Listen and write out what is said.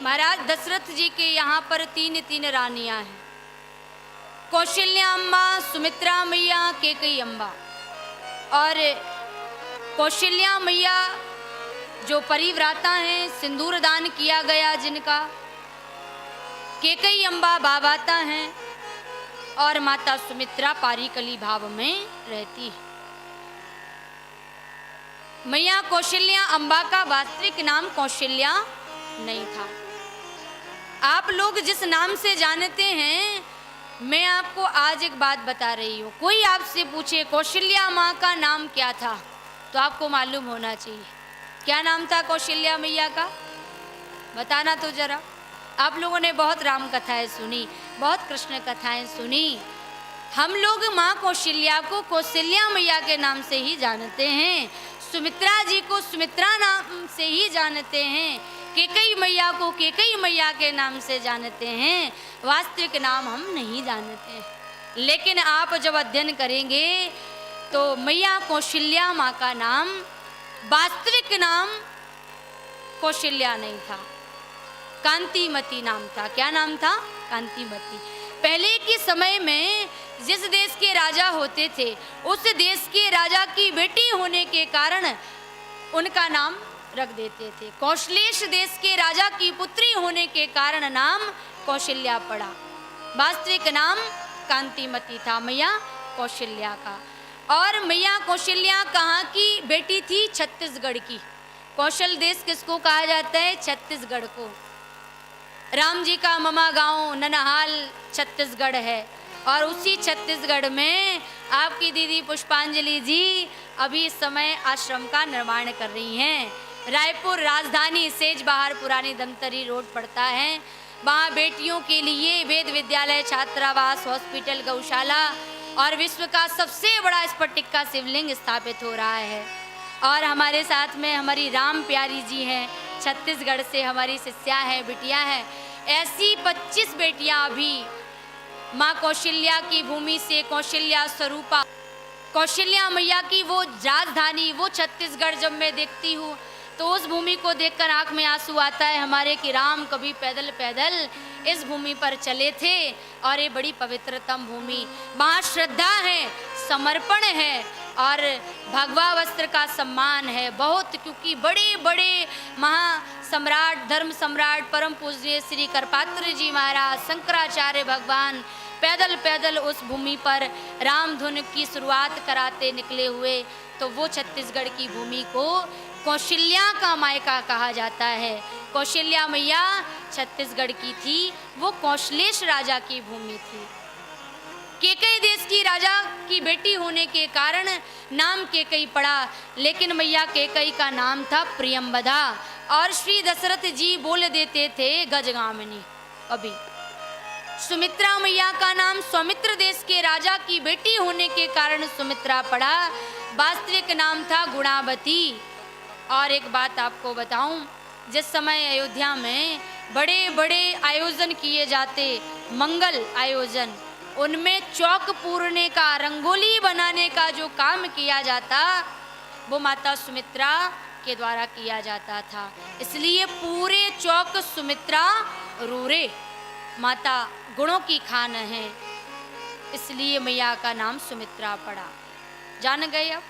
महाराज दशरथ जी के यहाँ पर तीन रानियां हैं, कौशल्या अम्बा, सुमित्रा मैया, कैकेयी अम्बा। और कौशल्या मैया जो परिव्राता हैं, सिंदूर दान किया गया जिनका, कैकेयी अम्बा भावाता हैं और माता सुमित्रा पारीकली भाव में रहती है। मैया कौशल्या अम्बा का वास्तविक नाम कौशल्या नहीं था। आप लोग जिस नाम से जानते हैं, मैं आपको आज एक बात बता रही हूँ। कोई आपसे पूछे कौशल्या माँ का नाम क्या था, तो आपको मालूम होना चाहिए क्या नाम था कौशल्या मैया का। बताना तो जरा। आप लोगों ने बहुत राम कथाएं सुनी, बहुत कृष्ण कथाएं सुनी। हम लोग माँ कौशल्या को कौशल्या मैया के नाम से ही जानते हैं, सुमित्रा जी को सुमित्रा नाम से ही जानते हैं, कैकेयी मैया को कैकेयी मैया के नाम से जानते हैं। वास्तविक नाम हम नहीं जानते हैं। लेकिन आप जब अध्ययन करेंगे तो मैया कौशल्या माँ का नाम, वास्तविक नाम कौशल्या नहीं था, कांतिमती नाम था। क्या नाम था? कांतिमती। पहले के समय में जिस देश के राजा होते थे, उस देश के राजा की बेटी होने के कारण उनका नाम रख देते थे। कौशलेश देश के राजा की पुत्री होने के कारण नाम कौशल्या पड़ा। वास्तविक नाम कांतिमती था मैया कौशल्या का। और मैया कौशल्या कहाँ की बेटी थी? छत्तीसगढ़ की। कौशल देश किसको कहा जाता है? छत्तीसगढ़ को। राम जी का ममा गांव ननहाल छत्तीसगढ़ है, और उसी छत्तीसगढ़ में आपकी दीदी पुष्पांजलि जी अभी इस समय आश्रम का निर्माण कर रही हैं। रायपुर राजधानी सेज बाहर पुरानी दमतरी रोड पड़ता है, वहाँ बेटियों के लिए वेद विद्यालय, छात्रावास, हॉस्पिटल, गौशाला और विश्व का सबसे बड़ा स्फटिक का शिवलिंग स्थापित हो रहा है। और हमारे साथ में हमारी राम प्यारी जी हैं, छत्तीसगढ़ से हमारी शिष्या है, बिटिया है। ऐसी 25 बेटियां अभी माँ कौशल्या की भूमि से, कौशल्या स्वरूपा, कौशल्या मैया की वो राजधानी, वो छत्तीसगढ़ जब मैं देखती हूँ तो उस भूमि को देखकर आंख में आंसू आता है हमारे कि राम कभी पैदल पैदल इस भूमि पर चले थे। और ये बड़ी पवित्रतम भूमि, वहाँ श्रद्धा है, समर्पण है और भगवा वस्त्र का सम्मान है बहुत। क्योंकि बड़े बड़े महासम्राट, धर्म सम्राट, परम पूज्य श्री करपात्र जी महाराज, शंकराचार्य भगवान पैदल पैदल उस भूमि पर राम धुन की शुरुआत कराते निकले हुए। तो वो छत्तीसगढ़ की भूमि को कौशल्या का मायका कहा जाता है। कौशल्या मैया छत्तीसगढ़ की थी, वो कौशलेश राजा की भूमि थी। कैकेयी देश की राजा की बेटी होने के कारण नाम कैकेयी पड़ा, लेकिन मैया कैकेयी का नाम था प्रियंवदा। और श्री दशरथ जी बोल देते थे गजगामिनी। अभी सुमित्रा मैया का नाम सौमित्र देश के राजा की बेटी होने के कारण सुमित्रा पड़ा, वास्तविक नाम था गुणावती। और एक बात आपको बताऊं, जिस समय अयोध्या में बड़े बड़े आयोजन किए जाते, मंगल आयोजन, उनमें चौक पूरने का, रंगोली बनाने का जो काम किया जाता, वो माता सुमित्रा के द्वारा किया जाता था। इसलिए पूरे चौक सुमित्रा रूरे, माता गुणों की खान है, इसलिए मैया का नाम सुमित्रा पड़ा। जान गए अब?